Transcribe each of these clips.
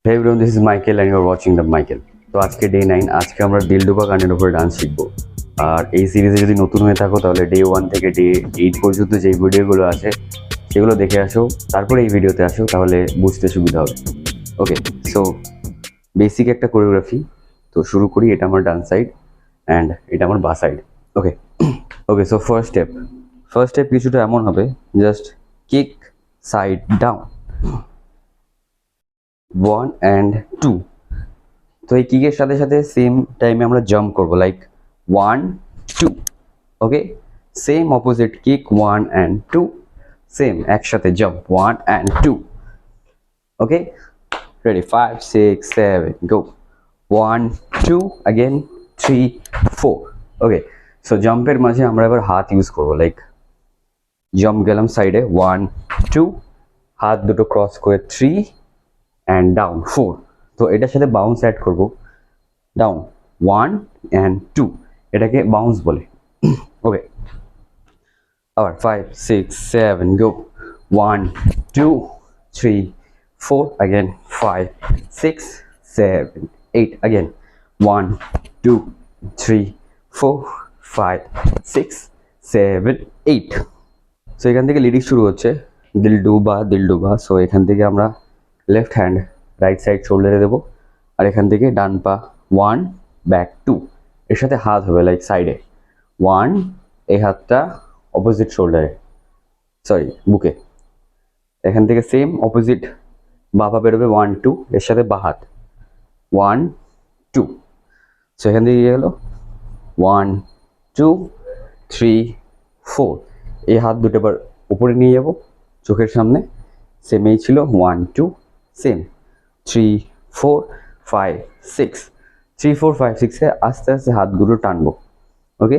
Hey everyone, this is Michael and you are watching the Michael. তো আজকে day 9, আজকে আমরা দিলডুবা গানের উপরে ডান্স শিখবো। আর এই সিরিজে যদি নতুন হয়ে থাকো তাহলে ডে 1 থেকে ডে 8 পর্যন্ত যেই ভিডিওগুলো আছে সেগুলো দেখে আসো, তারপরে এই ভিডিওতে আসো, তাহলে বুঝতে সুবিধা হবে। ওকে, সো বেসিক একটা কোরিওগ্রাফি। তো শুরু করি। এটা আমার ডান সাইড অ্যান্ড এটা আমার বা সাইড। ওকে ওকে, সো ফার্স্ট স্টেপ কিছুটা এমন হবে, just kick side down 1 and 2। তো এই কিকের সাথে সাথে সেম টাইমে আমরা জাম্প করব, like 1 2। Okay, same opposite kick 1 and 2, same একসাথে jump 1 and 2। Okay, ready, 5 6 7 go, 1 2 again 3 4। Okay, so জাম্পের মাঝে আমরা এবার হাত ইউজ করব, লাইক জাম্প গেলাম সাইডে 1 2, হাত দুটো ক্রস করে 3 and down 4। তো এটার সাথে বাউন্স অ্যাড করব, ডাউন 1 and 2, এটাকে বাউন্স বলে। ওকে, আবার 5 6 7 গো, 1 2 3 4 again, 5 6 7 8 again, 1 2 3 4 5 6 7 8। সো এখান থেকে লিরিক্স শুরু হচ্ছে দিলডুবা। সো এখান থেকে আমরা লেফট হ্যান্ড রাইট সাইড শোল্ডারে দেবো, আর এখান থেকে ডান পা 1 ব্যাক 2, এর সাথে হাত হবে লাইক সাইডে 1, এই হাতটা অপোজিট শোল্ডারে, সরি বুকে। এখান থেকে সেম অপোজিট বা পা বেরোবে 1 2, এর সাথে বা হাত 1 2। সো এখান থেকে গিয়ে গেলো 1 2 3 4, এই হাত দুটো বার উপরে নিয়ে যাব চোখের সামনে, সেম এই ছিল 1 2, সেম 3 4 5 6, 3 4 5 6 এ আস্তে আস্তে হাতগুলো টানবো। ওকে,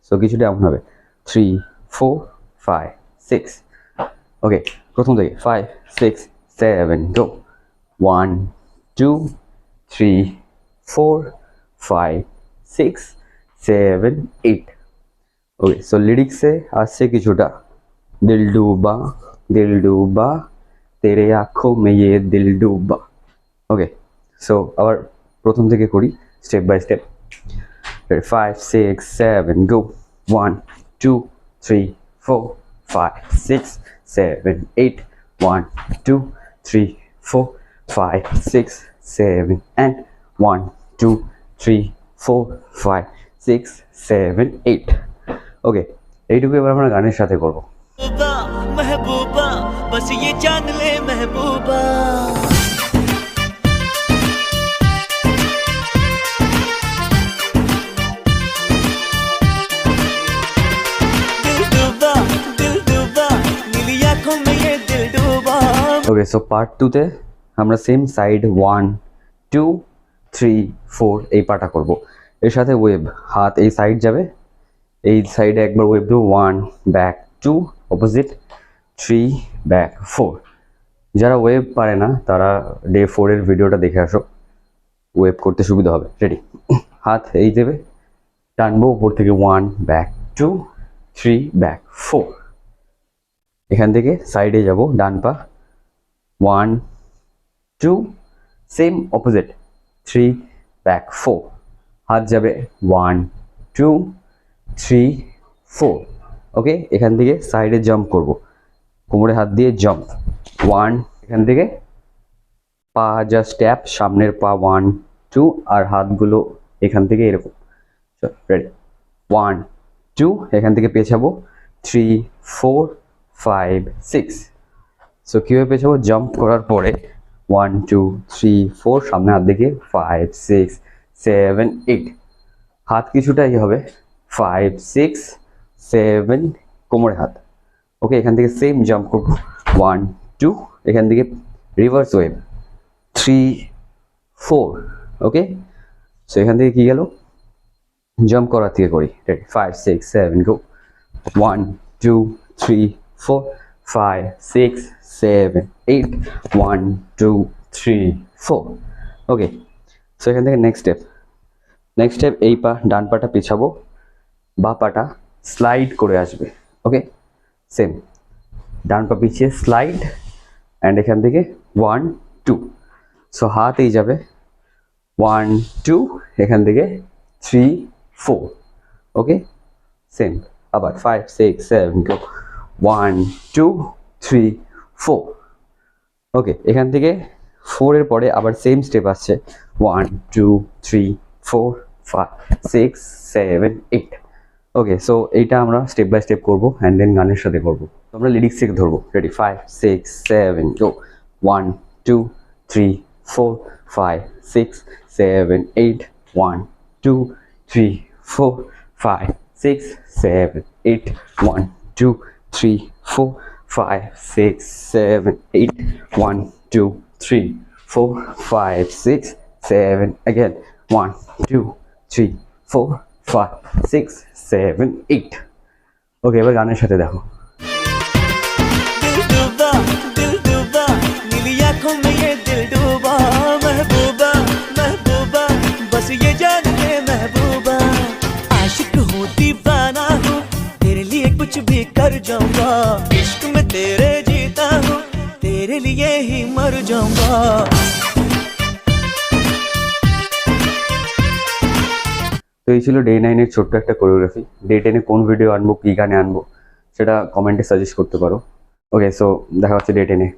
সো কিছুটা এমন হবে 3 4 5 6। ওকে, প্রথম থেকে 5 6 7 গো, 1 2 3 4 5 6 7 8। ওকে, সো লিরিক্সে আসছে কিছুটা দিলডুবা তেরে আঁখোं में ये दिल डूबा। ওকে, সো আবার প্রথম থেকে করি step by step. 5 6 7 go, 1 2 3 4 5 6 7 8, 1 2 3 4 5 6 7 and 1 2 3 4 5 6 7 8। ওকে, এইটুকু এবার আমরা গানের সাথে করবো। महबूबा बस ये जान ले महबूबा, दिल डूबा नीली आंखों में ये दिल डूबा। ওকে, সো পার্ট 2তে আমরা সেম সাইড 1 2 3 4 এই পাটা করব, এর সাথে ওয়েভ, হাত এই সাইড যাবে, এই সাইডে একবার ওয়েভ দেবো 1 ব্যাক 2 অপোজিট, 3 ব্যাক 4। যারা ওয়েভ পারে না তারা ডে 4 এর ভিডিওটা দেখে আসো, ওয়েভ করতে সুবিধা হবে। রেডি, হাত এই দেবে, টানবো উপর থেকে 1 ব্যাক 2 3 ব্যাক 4। এখান থেকে সাইডে যাব, ডান পা 1 2, সেম অপোজিট 3 ব্যাক 4, হাত যাবে 1 2 3 4। ওকে, এখান থেকে সাইডে জাম্প করব, কোমরে হাত দিয়ে জাম্প 1, এখান থেকে পা জাস্ট ট্যাপ, সামনের পা 1 2, আর হাতগুলো এখান থেকে এরকম। রেডি, 1 2, এখান থেকে পেছাবো 3 4 5 6। সো কীভাবে পেছাবো, জাম্প করার পরে 1 2 3 4, সামনে হাত দিকে 5 6 7 8, হাত কিছুটা হবে 5 6 7, কোমরে হাত। ওকে, এখান থেকে সেম জাম্প করবো 1 2, এখান থেকে রিভার্স ওয়েভ 3 4। ওকে, সো এখান থেকে কি গেল, জাম্প করার থেকে করি। Ready, 5 6 7 go, 1 2 3 4 5 6 7 8, 1 2 3 4। ওকে, সো এখান থেকে নেক্সট স্টেপ এই পা ডান পাটা পিছাবো, বা পাটা স্লাইড করে আসবে। ওকে, সেম ডান পা পিছিয়ে স্লাইড, অ্যান্ড এখান থেকে 1 2, সো হাত এই যাবে 1 2, এখান থেকে 3 4, ওকে সেম আবার 5 6 7 গো 1 2 3 4, ওকে এখান থেকে 4 এর পরে আবার সেম স্টেপ আসছে 1 2 3 4 5 6 7 8, ওকে সো এইটা আমরা স্টেপ বাই স্টেপ করবো অ্যান্ড দেন গানের সাথে করবো। তো আমরা লিরিক্স থেকে ধরবো, রেডি 5 6 7 গো 1 2 3 4 5 6 7 8 1 2 3 4 5 6 7 8 1 2 3 4 5 6 7 8 1 2 3 4 5 6 7 again 1 2 3 4 5 6 7 8, ওকে এবার গানের সাথে দেখো। दिल डूबा नीली आंखों में ये दिल डूबा महबूबा महबूबा बस ये जान ले महबूबा आशिक हूँ दीवाना हूँ तेरे लिए कुछ भी कर जाऊंगा इश्क में तेरे जीता हूँ तेरे लिए ही मर जाऊंगा। তো এই ছিল ডে 9 এর ছোট্ট একটা কোরিওগ্রাফি। ডে 10 এ কোন ভিডিও আনবো, কি গানে আনবো সেটা কমেন্টে সাজেস্ট করতে পারো। ওকে সো দেখা হচ্ছে ডে 10 এ।